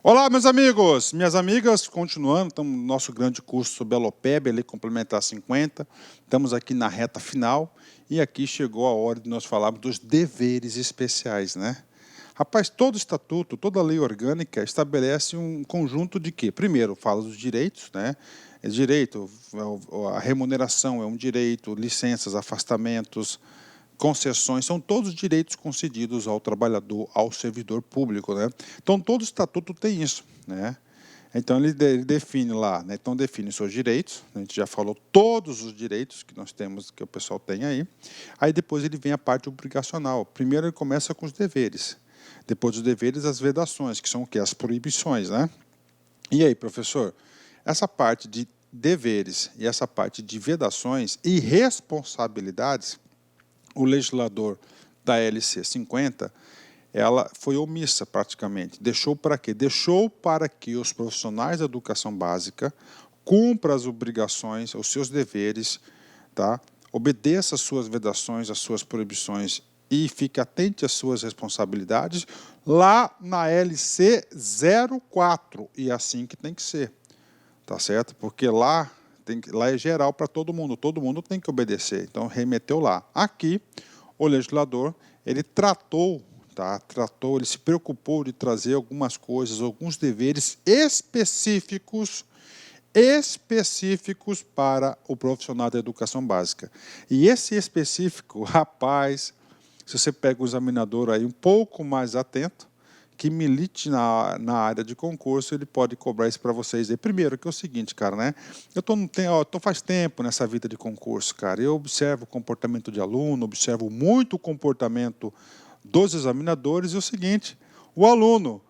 Olá, meus amigos, minhas amigas, continuando, estamos no nosso grande curso sobre a LOPEB, Lei Complementar 50, estamos aqui na reta final e aqui chegou a hora de nós falarmos dos deveres especiais, né? Rapaz, todo estatuto, toda lei orgânica estabelece um conjunto de quê? Primeiro, fala dos direitos, né? Direito, a remuneração é um direito, licenças, afastamentos, concessões, são todos direitos concedidos ao trabalhador, ao servidor público, né? Então, todo estatuto tem isso, né? Então, ele define lá, né? Então, define os seus direitos, a gente já falou todos os direitos que nós temos, que o pessoal tem aí. Aí, depois, ele vem a parte obrigacional. Primeiro, ele começa com os deveres. Depois dos deveres, as vedações, que são o quê? As proibições, né? E aí, professor, essa parte de deveres e essa parte de vedações e responsabilidades, o legislador da LC 50, ela foi omissa praticamente. Deixou para quê? Deixou para que os profissionais da educação básica cumpram as obrigações, os seus deveres, tá? Obedeça as suas vedações, as suas proibições e fique atento às suas responsabilidades lá na LC 04. E é assim que tem que ser, tá certo? Porque lá é geral para todo mundo tem que obedecer. Então, remeteu lá. Aqui, o legislador, ele ele se preocupou de trazer algumas coisas, alguns deveres específicos para o profissional da educação básica. E esse específico, rapaz, se você pega o examinador aí um pouco mais atento, que milite na área de concurso, ele pode cobrar isso para vocês. E primeiro, que é o seguinte, cara, né? Eu tô faz tempo nessa vida de concurso, cara. Eu observo o comportamento de aluno, observo muito o comportamento dos examinadores. E o seguinte, o aluno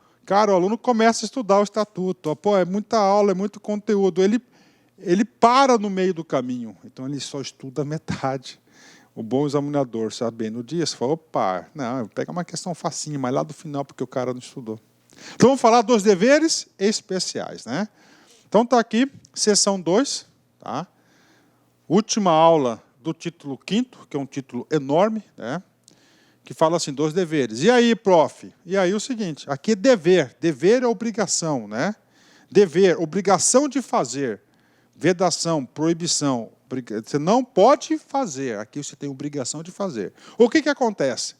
começa a estudar o estatuto. Pô, é muita aula, é muito conteúdo. Ele para no meio do caminho. Então, ele só estuda metade. O bom examinador, sabendo o dia, você fala, opa, não, pega uma questão facinha, mas lá do final, porque o cara não estudou. Então, vamos falar dos deveres especiais, né? Então, está aqui, seção 2, tá? Última aula do título 5º, que é um título enorme, né? Que fala assim, dos deveres. E aí, prof? E aí, o seguinte, aqui é dever. Dever é obrigação, né? Dever, obrigação de fazer. Vedação, proibição. Você não pode fazer. Aqui você tem obrigação de fazer. O que acontece?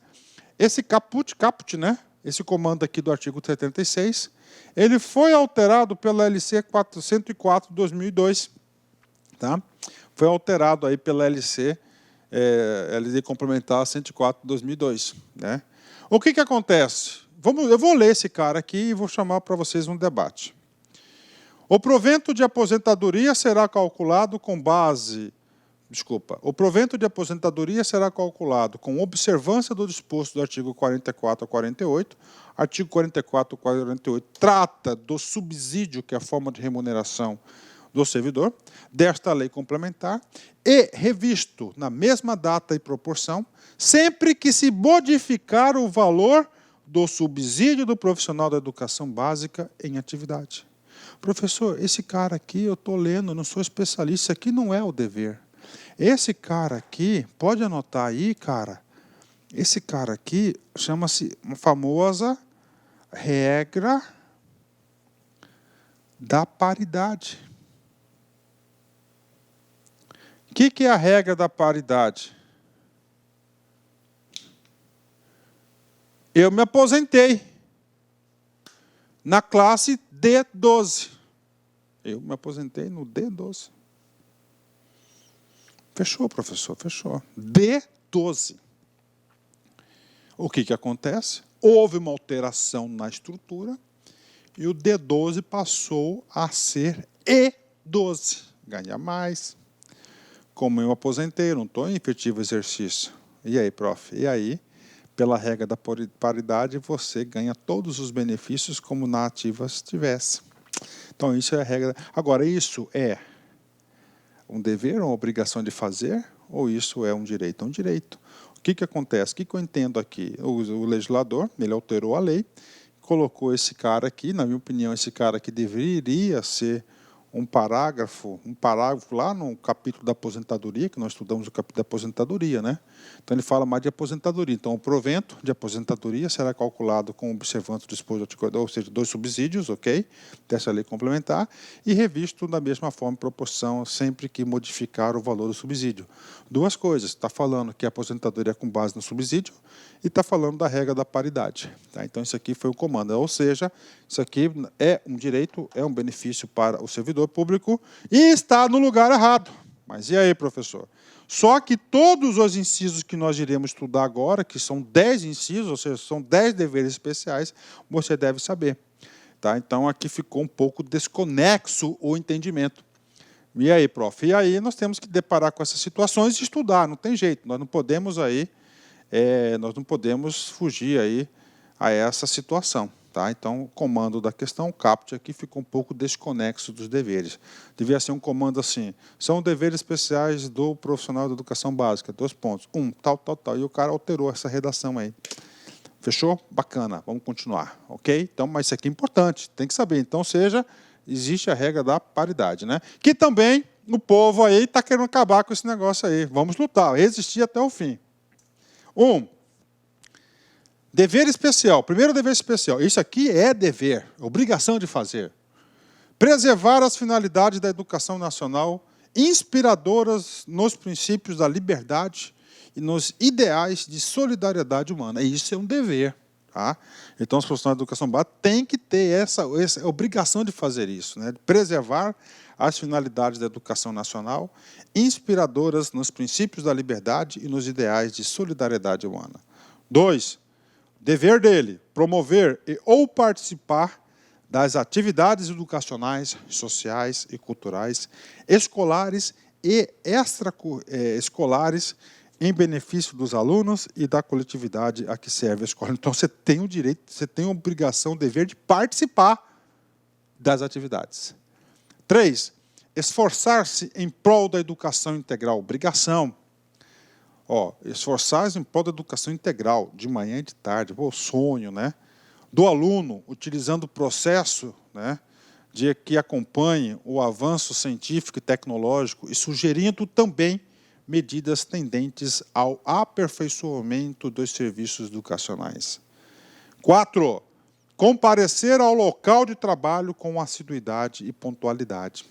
Esse caput, né? Esse comando aqui do artigo 76, ele foi alterado pela LC 404/2002, tá? Foi alterado aí pela LC complementar 104/2002, né? O que acontece? Eu vou ler esse cara aqui e vou chamar para vocês um debate. O provento de aposentadoria será calculado o provento de aposentadoria será calculado com observância do disposto do artigo 44 a 48. Artigo 44 a 48 trata do subsídio, que é a forma de remuneração do servidor, desta lei complementar, e revisto na mesma data e proporção, sempre que se modificar o valor do subsídio do profissional da educação básica em atividade. Professor, esse cara aqui eu estou lendo, não sou especialista, isso aqui não é o dever. Esse cara aqui, pode anotar aí, cara, esse cara aqui chama-se uma famosa regra da paridade. O que é a regra da paridade? Eu me aposentei na classe D12. Eu me aposentei no D12. Fechou, professor, fechou. D12. O que acontece? Houve uma alteração na estrutura e o D12 passou a ser E12. Ganha mais. Como eu aposentei, não estou em efetivo exercício. E aí, prof? E aí, pela regra da paridade, você ganha todos os benefícios como na ativa tivesse. Então, isso é a regra. Agora, isso é um dever, uma obrigação de fazer, ou isso é um direito? É um direito. O que acontece? O que eu entendo aqui? O legislador, ele alterou a lei, colocou esse cara aqui, na minha opinião, esse cara aqui deveria ser um parágrafo lá no capítulo da aposentadoria, que nós estudamos o capítulo da aposentadoria, né? Então, ele fala mais de aposentadoria. Então, o provento de aposentadoria será calculado com observância do disposto do artigo, ou seja, 2 subsídios, ok? Dessa lei complementar, e revisto da mesma forma em proporção sempre que modificar o valor do subsídio. Duas coisas, está falando que a aposentadoria é com base no subsídio e está falando da regra da paridade. Tá? Então, isso aqui foi o comando, ou seja, isso aqui é um direito, é um benefício para o servidor público e está no lugar errado. Mas e aí, professor? Só que todos os incisos que nós iremos estudar agora, que são 10 incisos, ou seja, são 10 deveres especiais, você deve saber. Tá? Então, aqui ficou um pouco desconexo o entendimento. E aí, prof? E aí nós temos que deparar com essas situações e estudar, não tem jeito. Nós não podemos fugir aí a essa situação. Tá? Então, o comando da questão, o CAPT, aqui ficou um pouco desconexo dos deveres. Devia ser um comando assim, são deveres especiais do profissional da educação básica, 2 pontos, tal. E o cara alterou essa redação aí. Fechou? Bacana, vamos continuar, ok? Então, mas isso aqui é importante, tem que saber. Então, existe a regra da paridade, né? Que também o povo aí está querendo acabar com esse negócio aí. Vamos lutar, resistir até o fim. Dever especial. Primeiro dever especial. Isso aqui é dever, obrigação de fazer. Preservar as finalidades da educação nacional, inspiradoras nos princípios da liberdade e nos ideais de solidariedade humana. E isso é um dever. Tá? Então, os profissionais de educação básica têm que ter essa obrigação de fazer isso, né? De preservar as finalidades da educação nacional, inspiradoras nos princípios da liberdade e nos ideais de solidariedade humana. 2. Dever dele, promover ou participar das atividades educacionais, sociais e culturais, escolares e extraescolares em benefício dos alunos e da coletividade a que serve a escola. Então, você tem o direito, você tem a obrigação, o dever de participar das atividades. 3. Esforçar-se em prol da educação integral. Obrigação. Esforçar-se em prol da educação integral, de manhã e de tarde, sonho, né? Do aluno, utilizando o processo, né, de que acompanhe o avanço científico e tecnológico e sugerindo também medidas tendentes ao aperfeiçoamento dos serviços educacionais. 4. Comparecer ao local de trabalho com assiduidade e pontualidade,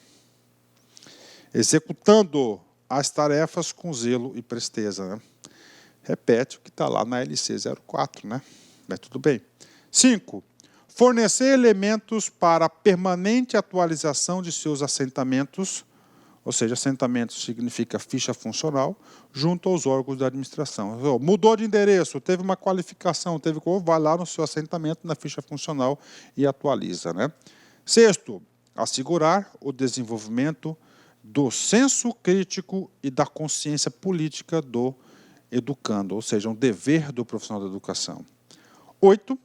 executando as tarefas com zelo e presteza. Né? Repete o que está lá na LC 04, né? Mas tudo bem. 5. Fornecer elementos para a permanente atualização de seus assentamentos, ou seja, assentamento significa ficha funcional, junto aos órgãos da administração. Mudou de endereço, teve uma qualificação, vai lá no seu assentamento, na ficha funcional e atualiza. Né? 6. Assegurar o desenvolvimento do senso crítico e da consciência política do educando, ou seja, um dever do profissional da educação. 8.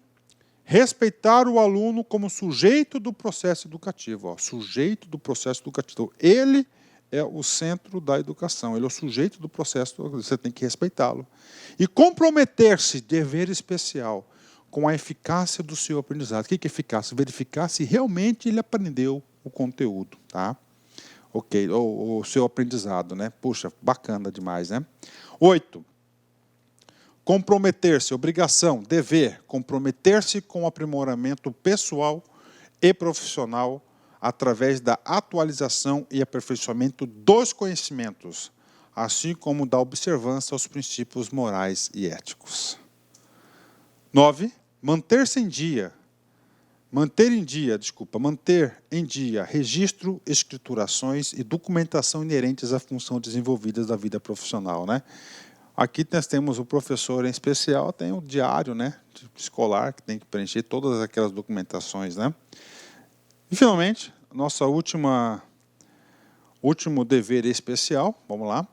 Respeitar o aluno como sujeito do processo educativo. Sujeito do processo educativo. Ele é o centro da educação, ele é o sujeito do processo, você tem que respeitá-lo. E comprometer-se, dever especial, com a eficácia do seu aprendizado. O que é eficácia? Verificar se realmente ele aprendeu o conteúdo. Tá? Ok, o seu aprendizado, né? Puxa, bacana demais, né? 8. Comprometer-se, obrigação, dever, comprometer-se com o aprimoramento pessoal e profissional através da atualização e aperfeiçoamento dos conhecimentos, assim como da observância aos princípios morais e éticos. 9. Manter em dia registro, escriturações e documentação inerentes à função desenvolvidas da vida profissional, né? Aqui nós temos o professor em especial, tem o diário, né, escolar, que tem que preencher todas aquelas documentações, né? E, finalmente, nosso último dever especial, vamos lá,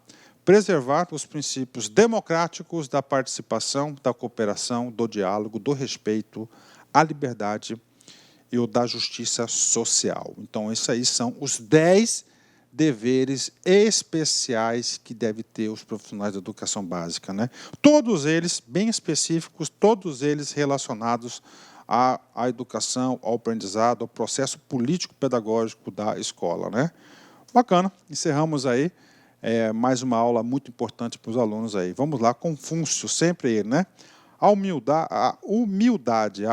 preservar os princípios democráticos da participação, da cooperação, do diálogo, do respeito, à liberdade e o da justiça social. Então, esses aí são os 10 deveres especiais que devem ter os profissionais da educação básica, né? Todos eles bem específicos, todos eles relacionados à educação, ao aprendizado, ao processo político-pedagógico da escola, né? Bacana, encerramos aí mais uma aula muito importante para os alunos aí. Vamos lá, Confúcio, sempre ele, né? A humildade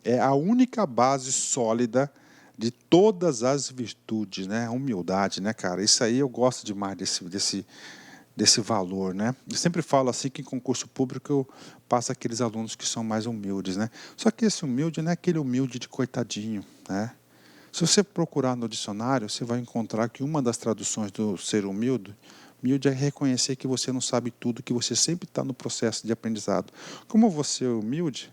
é a única base sólida de todas as virtudes, né? A humildade, né, cara? Isso aí eu gosto demais desse valor, né? Eu sempre falo assim que em concurso público eu passo aqueles alunos que são mais humildes, né? Só que esse humilde não é aquele humilde de coitadinho, né? Se você procurar no dicionário, você vai encontrar que uma das traduções do ser humilde é reconhecer que você não sabe tudo, que você sempre está no processo de aprendizado. Como você é humilde,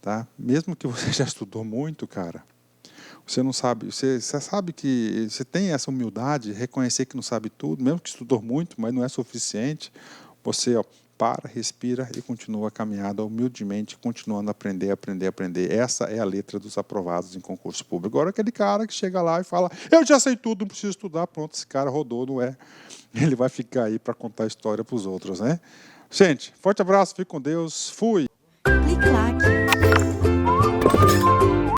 tá? Mesmo que você já estudou muito, cara, você não sabe, você sabe que você tem essa humildade, reconhecer que não sabe tudo, mesmo que estudou muito, mas não é suficiente. Você, ó, para, respira e continua a caminhada humildemente, continuando a aprender, aprender, aprender. Essa é a letra dos aprovados em concurso público. Agora, aquele cara que chega lá e fala, eu já sei tudo, não preciso estudar, pronto, esse cara rodou, não é? Ele vai ficar aí para contar a história para os outros, né? Gente, forte abraço, fique com Deus, fui! Clique like.